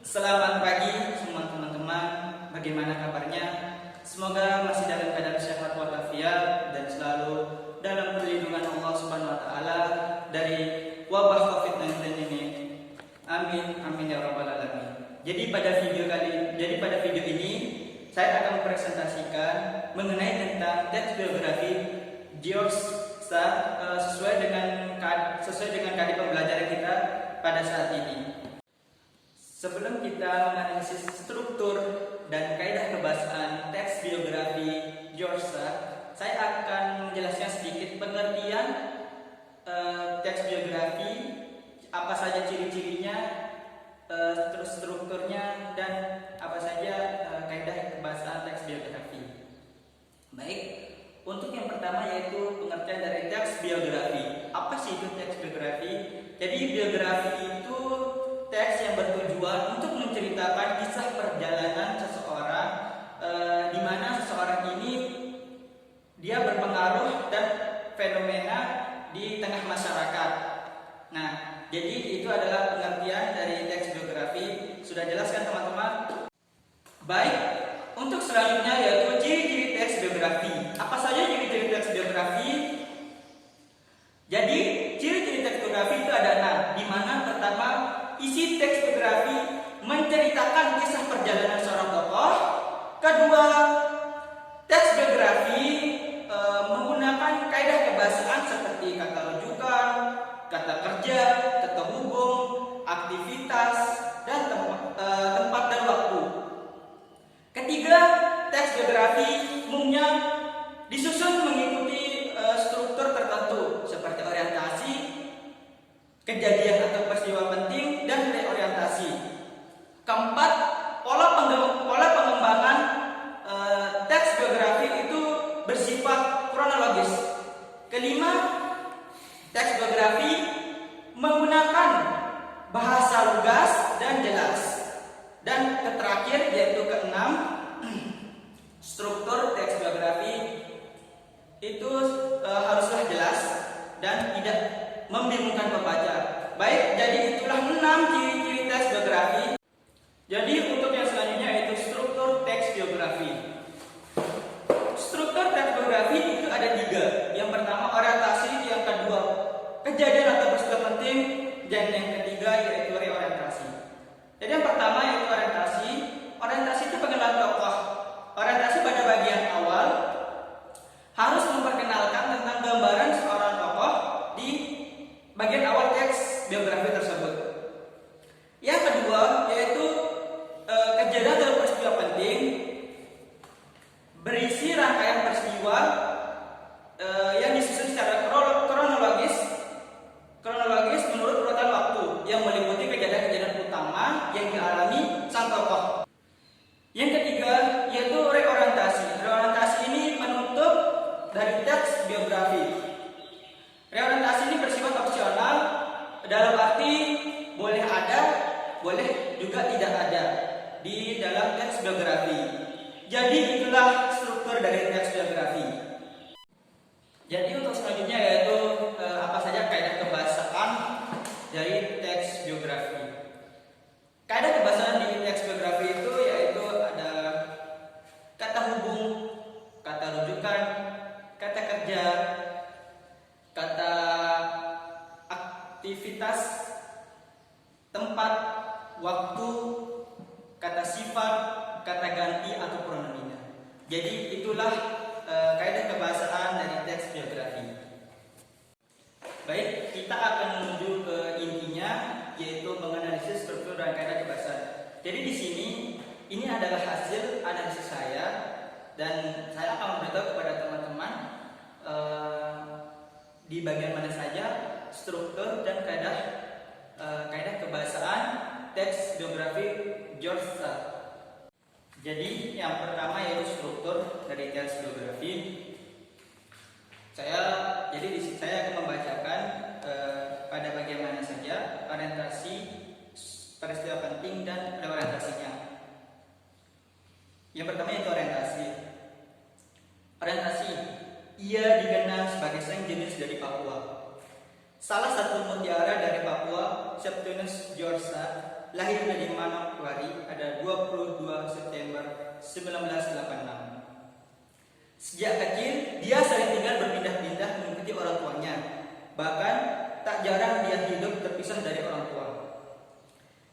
Selamat pagi semua teman-teman, bagaimana kabarnya? Semoga masih dalam keadaan sehat walafiat dan selalu dalam perlindungan Allah Subhanahu wa taala dari wabah Covid-19 ini. Amin, amin ya rabbal alamin. Jadi pada video ini saya akan mempresentasikan mengenai tentang teks biografi George Sand sesuai dengan kadi pembelajaran kita pada saat ini. Sebelum kita menganalisis struktur dan kaidah kebahasaan teks biografi George Sand, saya akan menjelaskan sedikit pengertian teks biografi, apa saja ciri-cirinya, terus strukturnya, dan apa saja kaidah kebahasaan teks biografi. Baik, untuk yang pertama yaitu pengertian dari teks biografi. Apa sih itu teks biografi? Jadi biografi itu teks yang bertujuan untuk menceritakan kisah perjalanan seseorang, di mana seseorang ini dia berpengaruh dan fenomena di tengah masyarakat. Nah, jadi itu adalah pengertian dari teks biografi. Sudah jelas kan teman-teman? Baik, untuk selanjutnya yaitu ciri-ciri teks biografi. Apa saja ciri-ciri teks biografi? Jadi ciri-ciri teks biografi itu ada 6, di mana pertama, isi teks biografi menceritakan kisah perjalanan seorang tokoh. Kedua, teks biografi menggunakan kaidah kebahasaan seperti kata rujukan, kata kerja, kata hubung, aktivitas, dan tempat dan waktu. Ketiga, teks biografi umumnya disusun mengikuti struktur tertentu seperti orientasi, kejadian atau peristiwa penting, dan reorientasi. Keempat, pola pengembangan teks biografi itu bersifat kronologis. Kelima, teks biografi menggunakan bahasa lugas dan jelas. Dan terakhir yaitu keenam, struktur teks biografi itu haruslah jelas dan tidak membingungkan pembaca. Baik, jadi itulah 6 ciri-ciri teks biografi. Jadi untuk yang selanjutnya yaitu struktur teks biografi. Struktur teks biografi itu ada 3. Yang pertama orientasi, yang kedua kejadian atau peristiwa penting, dan yang ketiga yaitu reorientasi. Jadi yang pertama yaitu orientasi. Orientasi itu pengenalan tokoh. Orientasi pada bagian awal harus memperkenalkan tentang gambaran seorang tokoh di bagian awal teks biografi tersebut. Yang kedua yaitu kejadian atau peristiwa penting, berisi rangkaian peristiwa yang disusun secara kronologis menurut urutan waktu yang meliputi kejadian-kejadian utama yang dialami sang tokoh. Yang ketiga yaitu reorientasi. Reorientasi ini menutup dari teks biografi. Reorientasi ini bersifat opsional, dalam arti boleh ada, boleh juga tidak ada di dalam teks biografi. Jadi itulah struktur dari teks biografi. Jadi untuk selanjutnya yaitu apa saja kaidah kebahasaan dari teks biografi. Kaidah kebahasaan di teks biografi itu yaitu ada kata hubung, kata rujukan, kata kerja, kata aktivitas, tempat, waktu, kata sifat, kata ganti atau pronomina. Jadi itulah kaidah kebahasaan dari teks biografi. Baik, kita akan menuju ke intinya yaitu menganalisis struktur dan kaidah kebahasaan. Jadi di sini ini adalah hasil analisis saya dan saya akan memberitahu kepada teman-teman di bagian mana saja struktur dan kaidah kebahasaan teks biografi George Sand. Jadi yang pertama yaitu struktur dari teks biografi. Jadi di sini saya akan membacakan pada bagian mana saja orientasi, peristiwa penting, dan reorientasinya. Yang pertama yaitu orientasi. Orientasi, ia dikenal sebagai sang jenis dari Papua. Salah satu mutiara dari Papua, Septinus George Sand, lahir dari Manokwari pada 22 September 1986. Sejak kecil, dia sering tinggal berpindah-pindah mengikuti orang tuanya. Bahkan, tak jarang dia hidup terpisah dari orang tua.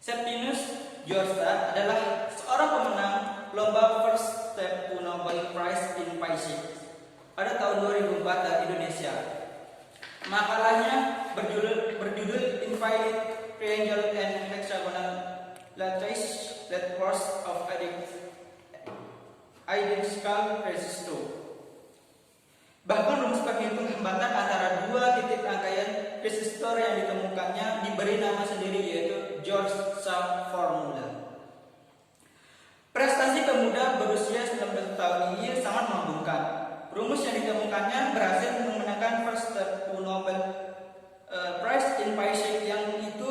Septinus Georgia adalah seorang pemenang lomba First Step to Nobel Prize in Physics pada tahun 2004 dari Indonesia. Makalahnya berjudul Infinite Triangle and Hexagonal Lattice Networks of Identical Resistors. Bahkan rumus penghitung hambatan antara dua titik rangkaian resistor yang ditemukannya diberi nama sendiri, yaitu Georgia Formula. Prestasi pemuda berusia 19 tahun ini sangat membanggakan. Rumus yang ditemukannya berhasil memenangkan First Step to Nobel Prize in Physics, yang itu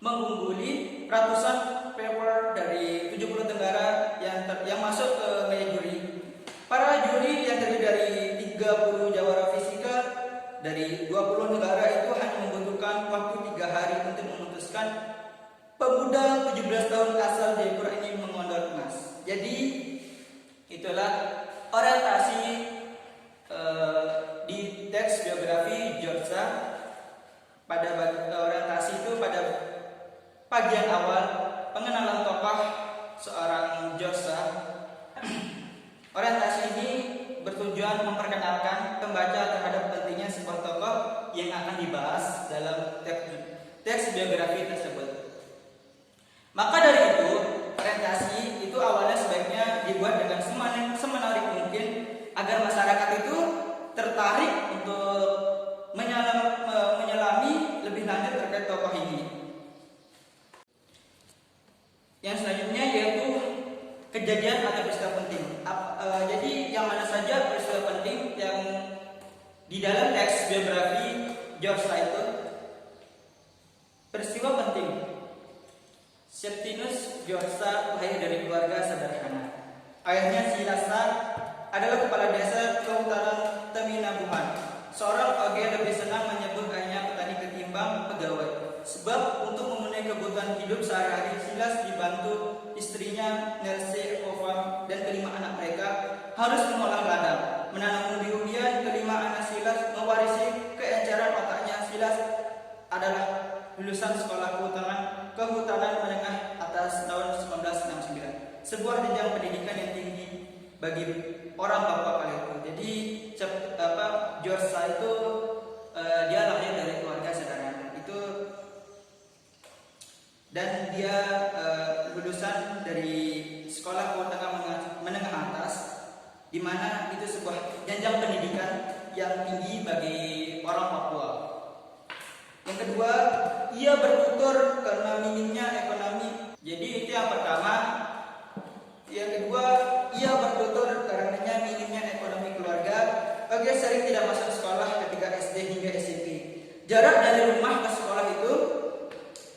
mengungguli ratusan paper dari 70 negara yang masuk ke meja juri. Para juri yang terdiri dari 30 jawara fisika dari 20 negara itu hanya membutuhkan waktu 3 hari untuk memutuskan pemuda 17 tahun asal Jayapura ini mengondor emas. Jadi itulah orientasi di teks biografi Georgia. Pada orientasi itu pada bagian awal pengenalan tokoh seorang Georgia. Orientasi ini bertujuan memperkenalkan pembaca terhadap pentingnya sebuah tokoh yang akan dibahas dalam teks biografi tersebut. Maka dari itu, orientasi itu awalnya sebaiknya dibuat dengan semenarik mungkin agar masyarakat itu tertarik untuk menyelami lebih lanjut terkait tokoh ini. Yang selanjutnya yaitu kejadian atau peristiwa penting. Jadi yang mana saja peristiwa penting yang di dalam teks biografi Georgia itu. Peristiwa penting. Septinus Georgia lahir dari keluarga sederhana. Ayahnya Silasa adalah kepala desa kehutanan Teminabuhan. Seorang oge lebih senang menyebut ayahnya petani ketimbang pegawai. Sebab untuk memenuhi kebutuhan hidup sehari-hari, Silas dibantu istrinya Nelce Ekova dan kelima anak mereka harus mengolah ladang, menanam umbi-umbian. Kelima anak Silas mewarisi keenceran otaknya. Silas adalah lulusan sekolah kehutanan menengah atas tahun 1969, sebuah jenjang pendidikan yang tinggi bagi orang Papua kala itu. Jadi Georgia itu dia lahir dari keluarga sederhana itu, dan dia lulusan dari sekolah menengah atas, di mana itu sebuah jenjang pendidikan yang tinggi bagi orang Papua. Yang kedua, ia bertutur karena minimnya ekonomi. Jadi itu yang pertama. Yang kedua, ia bertutur karenanya minimnya ekonomi keluarga. Oge sering tidak masuk sekolah ketika SD hingga SMP. Jarak dari rumah ke sekolah itu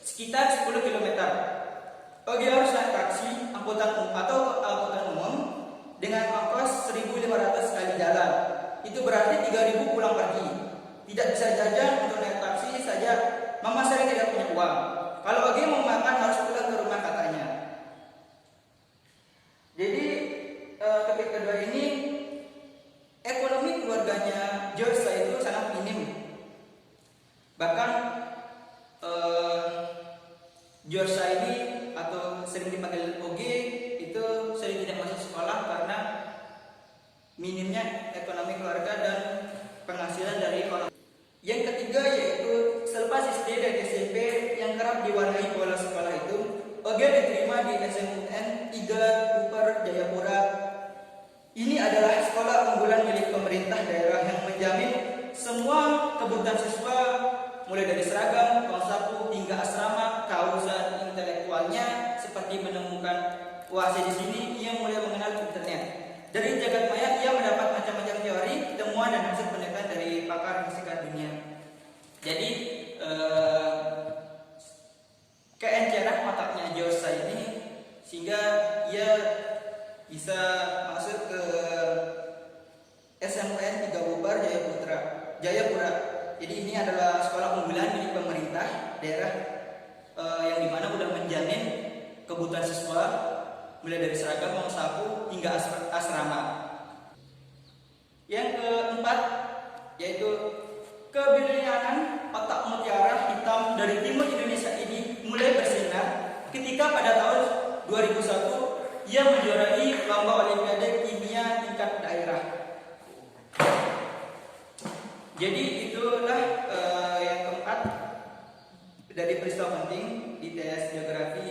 sekitar 10 km. Oge harus naik taksi, angkutan umum dengan ongkos 1.500 sekali jalan. Itu berarti 3.000 pulang pergi. Tidak bisa jajan, untuk naik taksi saja mama sering tidak punya uang. Kalau Oge mau makan harus pulang ke rumah katanya. Jadi topik kedua ini, ekonomi keluarganya Georgia itu sangat minim. Bahkan Georgia ini atau sering dipanggil Oge itu sering tidak masuk sekolah karena minimnya ekonomi keluarga dan penghasilan dari orang. Yang ketiga yaitu selepas SD dan SMP yang kerap diwarnai bola sekolah itu, Oge diterima di SMUN 3 Upper Jayapura. Ini adalah sekolah unggulan milik pemerintah daerah yang menjamin semua kebutuhan siswa, mulai dari seragam, uang saku hingga asrama, kausan intelektualnya seperti menemukan UAC di sini. Ia mulai mengenal internet. Dari jagat maya ia mendapat macam-macam teori, temuan dan hasil penelitian dari pakar fisika dunia. Jadi keenceran otaknya Georgia ini sehingga ia bisa masuk ke SMUN 3 Bubar Jayapura. Jadi ini adalah sekolah unggulan milik pemerintah daerah yang dimana udah menjamin kebutuhan siswa mulai dari seragam, uang saku hingga asrama. Yang keempat yaitu kebinekaan otak mutiara hitam dari timur Indonesia ini mulai bersinar ketika pada tahun 2001 ia menjuarai lomba olimpiade kimia tingkat daerah. Jadi itulah yang keempat dari peristiwa penting di tes geografi.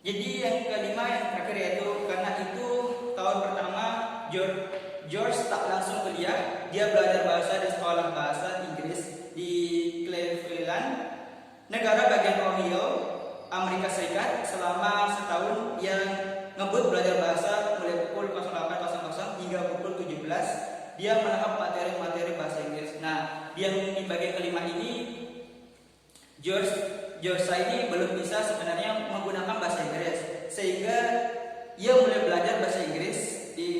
Jadi yang kelima yang terakhir yaitu karena itu tahun pertama George tak langsung kuliah, dia belajar bahasa di sekolah bahasa Inggris di Cleveland, negara bagian Ohio, Amerika Serikat selama setahun. Yang ngebut belajar bahasa mulai pukul 08.00 hingga pukul 17. Dia melengkap materi-materi bahasa Inggris. Nah, yang di bagian kelima ini George ini belum bisa sebenarnya menggunakan bahasa Inggris, sehingga ia mulai belajar bahasa Inggris di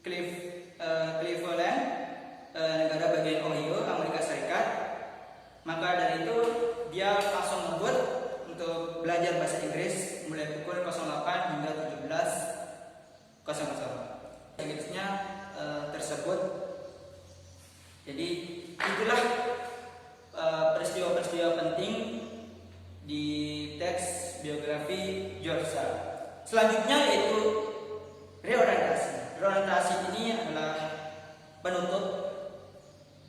Cleveland, negara bagian Ohio, Amerika Serikat. Maka dari itu dia langsung ngebut untuk belajar bahasa Inggris mulai pukul 08 hingga 17.00. Inggrisnya tersebut. Jadi itulah peristiwa-peristiwa penting di teks biografi George. Selanjutnya yaitu reorientasi. Reorientasi ini adalah penutup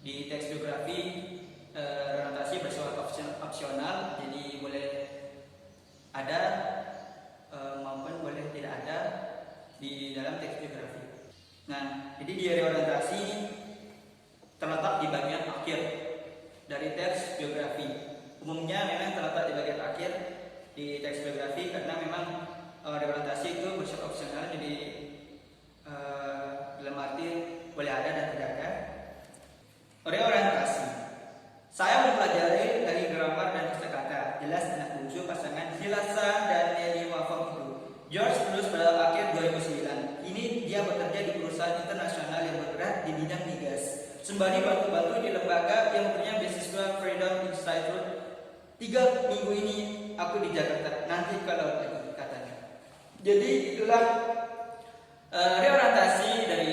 di teks biografi. Reorientasi bersifat opsional, jadi boleh ada maupun boleh tidak ada di dalam teks biografi. Nah, jadi di reorientasi ini terletak di bagian akhir dari teks biografi. Umumnya memang terletak di bagian akhir di teks biografi karena memang reorientasi itu bersifat opsional, jadi dalam arti boleh ada dan tidak ada. Reorientasi. Saya mempelajari dari grammar dan kosakata. Jelas anak bungsu pasangan Hilasa dan Nelly Wafak itu. George lulus pada akhir 2009. Ini dia bekerja di perusahaan internasional yang bergerak di bidang migas. Sembari bantu-bantu di lembaga yang punya beasiswa Freedom Institute. 3 minggu ini aku di Jakarta. Nanti kalau lagi katanya. Jadi itulah reorientasi dari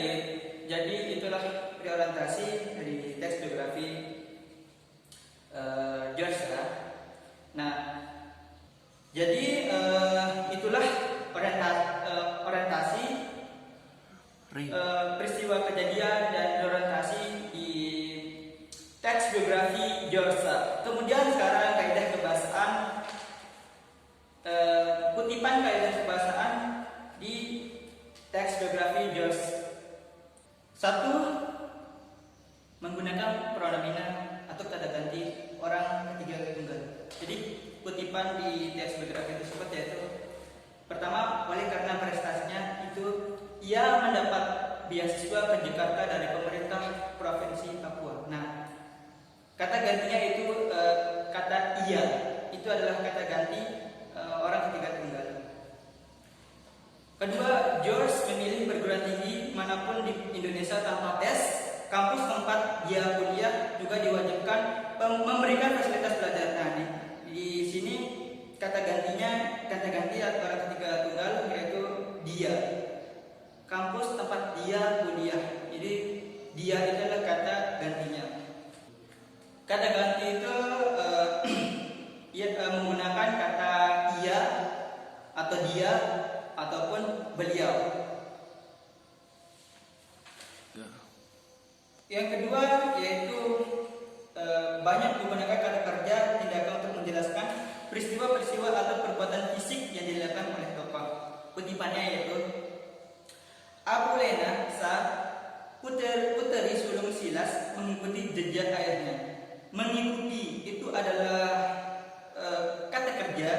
teks biografi George. Nah, jadi itulah orientasi peristiwa kejadian dan orientasi di teks biografi George. Kemudian sekarang kaidah kebahasaan, kutipan kaidah kebahasaan di teks biografi George. 1. Menggunakan pronomina atau kata ganti orang ketiga tunggal. Jadi kutipan di teks biografi tersebut yaitu pertama, oleh karena prestasinya itu ia mendapat beasiswa ke Jakarta dari pemerintah Provinsi Papua. Nah, kata gantinya itu kata ia. Itu adalah kata ganti orang ketiga tunggal. Kedua, George memilih perguruan tinggi manapun di Indonesia tanpa tes. Kampus tempat dia kuliah juga diwajibkan memberikan fasilitas belajar. Nah, di sini kata ganti orang ketiga tunggal yaitu dia. Kampus tempat dia kuliah. Jadi dia itu adalah kata gantinya. Kata ganti itu menggunakan kata ia atau dia ataupun beliau. Yang kedua yaitu banyak menggunakan kata kerja tindakan untuk menjelaskan peristiwa-peristiwa atau perbuatan fisik yang dilakukan oleh tokoh. Kutipannya yaitu Abu Lena saat puteri sulung Silas mengikuti jejak ayahnya. Mengikuti itu adalah kata kerja.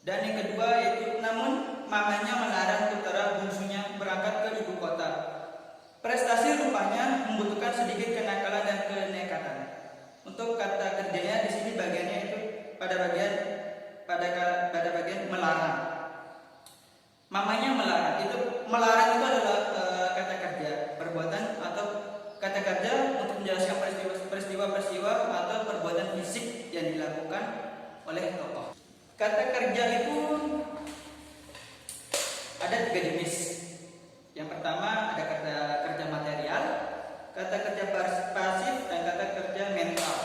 Dan yang kedua yaitu namun mamanya melarang putera bungsunya berangkat ke ibu kota. Prestasi rupanya membutuhkan sedikit kenakalan dan kenekatan. Untuk kata kerjanya di sini bagiannya itu pada bagian melarang. Mamanya melarang. Melarang itu adalah kata kerja, perbuatan atau kata kerja untuk menjelaskan peristiwa-peristiwa atau yang dilakukan oleh tokoh. Kata kerja itu ada 3 jenis. Yang pertama ada kata kerja material, kata kerja pasif, dan kata kerja mental.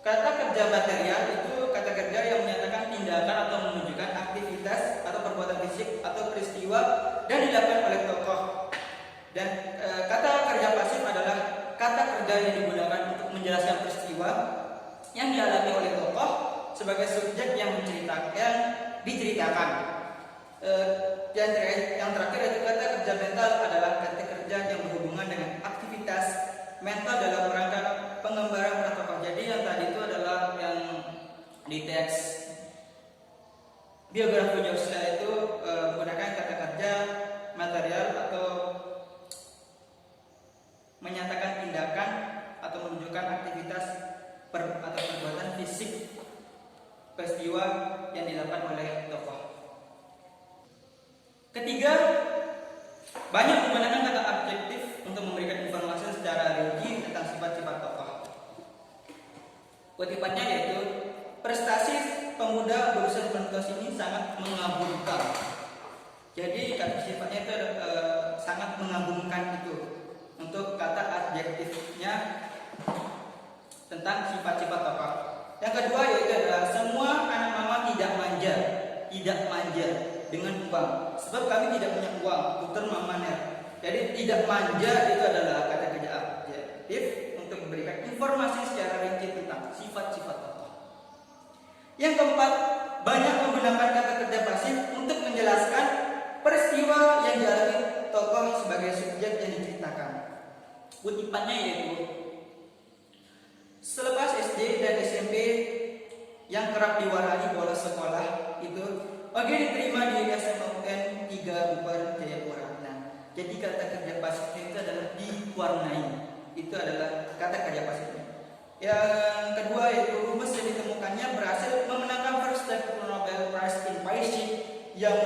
Kata kerja material itu kata kerja yang menyatakan tindakan atau menunjukkan aktivitas atau perbuatan fisik atau peristiwa dan dilakukan oleh tokoh. Dan kata kerja pasif adalah kata kerja yang digunakan untuk menjelaskan peristiwa yang dialami oleh tokoh sebagai subjek yang diceritakan. Yang terakhir yaitu kata kerja mental adalah kata kerja yang berhubungan dengan aktivitas mental dalam rangka pengembaraan peran tokoh. Jadi yang tadi itu adalah yang di teks biografi Joshua itu menggunakan kata kerja material atau menyatakan tindakan atau menunjukkan aktivitas atau perbuatan fisik peristiwa yang dilakukan oleh tokoh. Ketiga, banyak menggunakan kata adjektif untuk memberikan informasi secara rinci tentang sifat-sifat tokoh. Kutipannya yaitu prestasi pemuda berusia 19 ini sangat mengagumkan. Jadi kata sifatnya itu sangat mengagumkan itu untuk kata adjektifnya tentang sifat-sifat tokoh. Yang kedua yaitu adalah semua anak mama tidak manja dengan uang. Sebab kami tidak punya uang, puter mamaner. Jadi tidak manja itu adalah kata kerja adjektif untuk memberikan informasi secara rinci tentang sifat-sifat tokoh. Yang keempat, banyak menggunakan kata kerja pasif untuk menjelaskan peristiwa yang dialami tokoh sebagai subjek yang diceritakan. Kutipannya yaitu selepas SD dan SMP yang kerap diwarnai bolos sekolah itu Oke diterima di SMA UN 3 Bubar Jayapura. Nah, jadi kata kerja pasifnya itu adalah diwarnai. Itu adalah kata kerja pasifnya. Yang kedua yaitu rumus yang ditemukannya berhasil memenangkan First Nobel Prize in Physics yang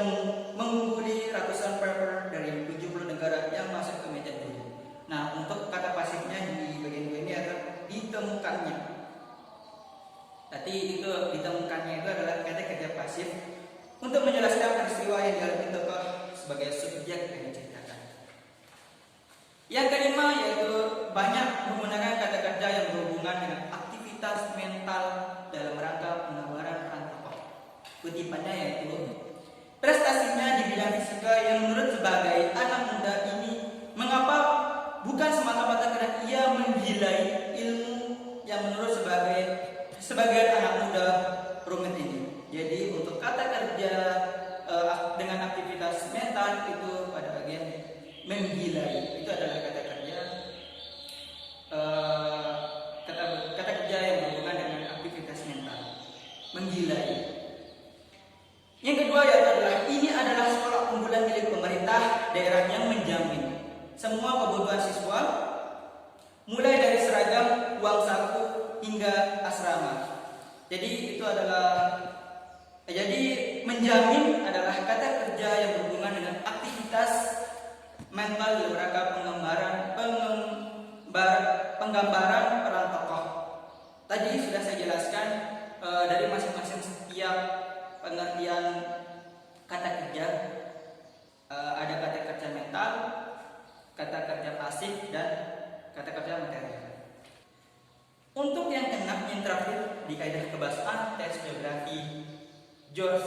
mengungguli ratusan paper dari 70 negara yang masuk ke meja ini. Nah, untuk kata pasifnya di bagian ini adalah ditemukannya. Tadi itu ditemukannya itu adalah kata kerja pasif untuk menjelaskan peristiwa yang dialami tokoh sebagai subjek yang diceritakan. Yang kelima yaitu banyak menggunakan kata kerja yang berhubungan dengan aktivitas mental dalam rangka penggambaran peran tokoh. Kutipannya yaitu prestasinya di bidang fisika yang menurut sebagai anak muda ini mengapa bukan semata-mata karena ia menggilai ilmu yang menurut sebagian anak muda rumit ini. Jadi untuk kata kerja dengan aktivitas mental itu pada bagian menggilai itu adalah kata kerja kata kerja yang berhubungan dengan aktivitas mental menggilai. Yang kedua yaitu adalah ini adalah sekolah unggulan milik pemerintah daerah yang menjamin semua kebutuhan siswa mulai dari seragam, uang saku hingga asrama. Jadi menjamin adalah kata kerja yang berhubungan dengan aktivitas mental dalam rangka penggambaran peran tokoh. Tadi sudah saya jelaskan dari masing-masing setiap pengertian kata kerja. Ada kata kerja mental, kata kerja pasif, dan kata kerja material. Untuk yang keenam yang terakhir di kaidah kebahasaan teks geografi George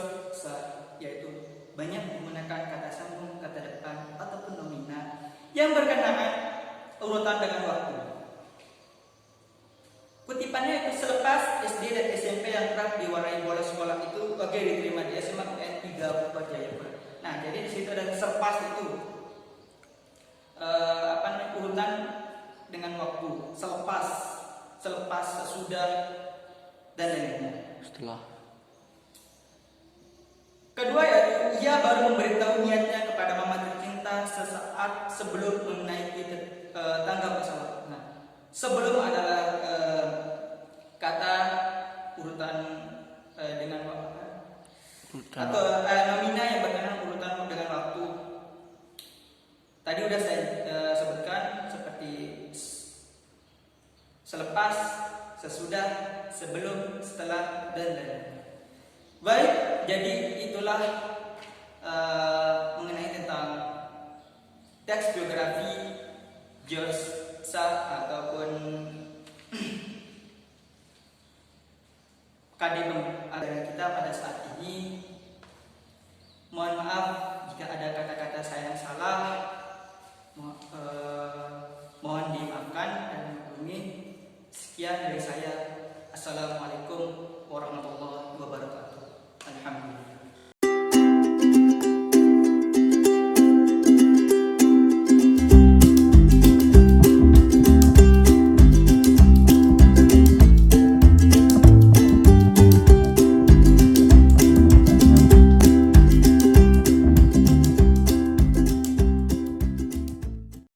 yaitu banyak menggunakan kata sambung, kata depan ataupun nomina yang berkenaan urutan dengan waktu. Kutipannya itu selepas SD dan SMP yang kerap diwarnai bolos sekolah itu diterima di SMA UN 3 Bubar Jayapura. Nah, jadi di situ ada selepas itu urutan dengan waktu, selepas, sesudah, dan lain-lain. Setelah. Kedua yaitu ia baru memberitahu niatnya kepada mama tercinta sesaat sebelum menaiki tangga pesawat. Nah, sebelum adalah kata urutan dengan waktu atau nomina yang berkenaan urutan dengan waktu. Tadi udah saya sebutkan seperti selepas, sesudah, sebelum, setelah, dan lain-lain. Baik, jadi itulah mengenai tentang teks biografi George Shah ataupun KD kita pada saat ini. Mohon maaf jika ada kata-kata saya yang salah, mohon dimaafkan dan dimaklumi. Sekian dari saya. Assalamualaikum warahmatullahi wabarakatuh.